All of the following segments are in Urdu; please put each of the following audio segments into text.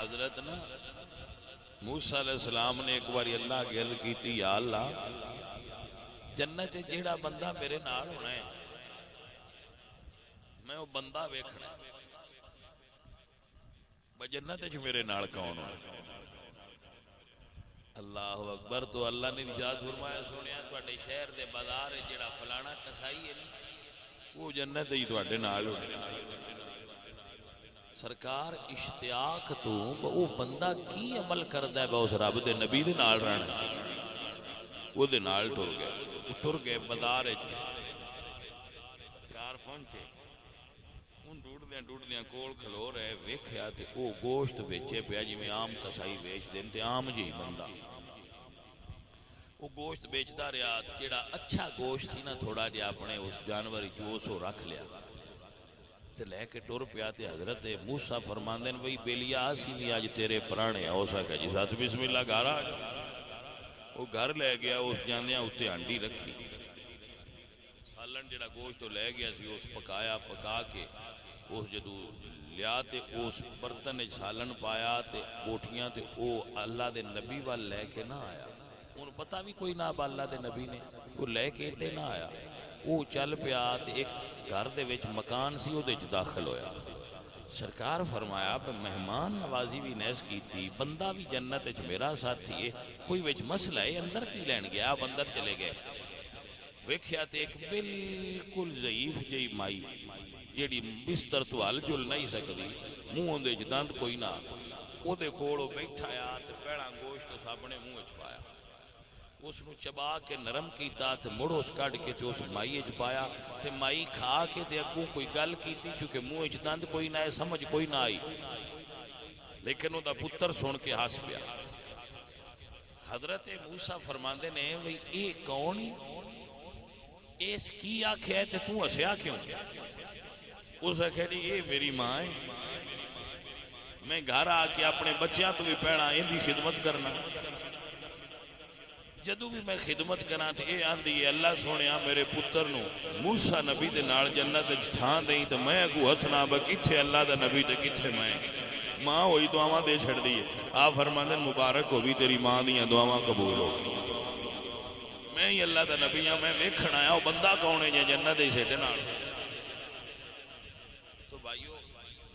حضرت نا موسیٰ علیہ السلام نے ایک بار اللہ کی عرض کی تھی، یا اللہ جنت جیڑا بندہ میرے نال ہونا ہے میں وہ بندہ ویکھنا جنت میرے نال کون ہونا۔ اللہ اکبر۔ تو اللہ نے ارشاد فرمایا، سونیا تواڈے شہر دے بازار جڑا فلانا کسائی ہے وہ جنت ہی تواڈے نال ہونا۔ سرکار اشتیاق تو وہ بندہ کی عمل کردا ہے اس رب دے نبی دے نال رہنا، وہ دے نال ٹر گئے بازار وچ۔ سرکار پہنچے، ڈوڑدیاں کول کھلو رہے، ویکھیا تے او گوشت بیچے پیا جویں عام کسائی بیچ دین تے عام جی بندہ وہ گوشت بیچدا رہیا۔ جیڑا اچھا گوشت تھی نا تھوڑا جہا اپنے اس جانور جو سو رکھ لیا تے لے کے ٹر پیا۔ تے حضرت موسیٰ فرماندے نے بھئی بیلیا اسی بھی اج تیرے پرانے ہو سکے جی ساتھ بسم اللہ گھر آ جا۔ وہ گھر لے گیا، اس جاندیاں اتے ہانڈی رکھی، سالن جڑا گوشت لے گیا سی اس پکایا، پکا کے اس جدو لیا تے اس برتن سالن پایا تے کوٹھیاں تے او اللہ دے نبی وال لے کے نہ آیا۔ انہوں پتہ بھی کوئی نہ اللہ دے نبی نے، وہ لے کے تے نہ آیا۔ وہ چل پیا تے ایک گھر دے وچ مکان سی وہ دے داخل ہویا۔ سرکار فرمایا مہمان نوازی بھی نیس کی تھی، بندہ بھی جنت وچ میرا ساتھی ہے، کوئی وچ مسئلہ ہے اندر کی لین گیا؟ آپ اندر چلے گئے، ویکھیا تے ایک بالکل ضعیف جئی مائی جیڑی بستر تو ہل جل نہیں سکتی، منہ دے دند کوئی نہ، او دے کول بیٹھا آیا تے پہلا گوشت اپنے منہ وچ پایا، اس نو چبا کے نرم کیتا تے مڑ اس کڈ کے تے اس مائی وچ پایا تے مائی کھا کے تے اگوں کوئی گل کیتی چونکہ منہ وچ دند کوئی نہ ہے، سمجھ کوئی نہ آئی، لیکن او دا پتر سن کے ہس پیا۔ حضرت موسیٰ فرماندے نے بھئی اے کون اس کی آنکھیں ہے تے تو ہسیا کیوں؟ اس آنکھیں جی یہ میری ماں ہے، میں گھر آ کے اپنے بچیاں تو بھی پہنا ان دی خدمت کرنا، جدو بھی میں خدمت کرنا تھے اے آندھی ہے اللہ سونیا میرے پتر نو موسیٰ نبی دے نال جنت تھان دیں تو میں اگو ہتھنا با کتھے اللہ دا نبی تے کتھے میں ماں ہوئی دعاواں دے چھڑ دی ہے۔ آپ فرماندن مبارک ہو بھی تیری ماں دیاں دعاواں قبول ہو، میں ہی اللہ دا نبی ہوں، میں ویکھن آیا وہ بندہ کون ہے جے جنت دے سیٹے نال۔ تو بھائیو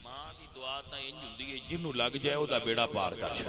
ماں دی دعا تا انج ہوندی ہے جنوں لگ جائے او دا بیڑا پار کر چھڑ۔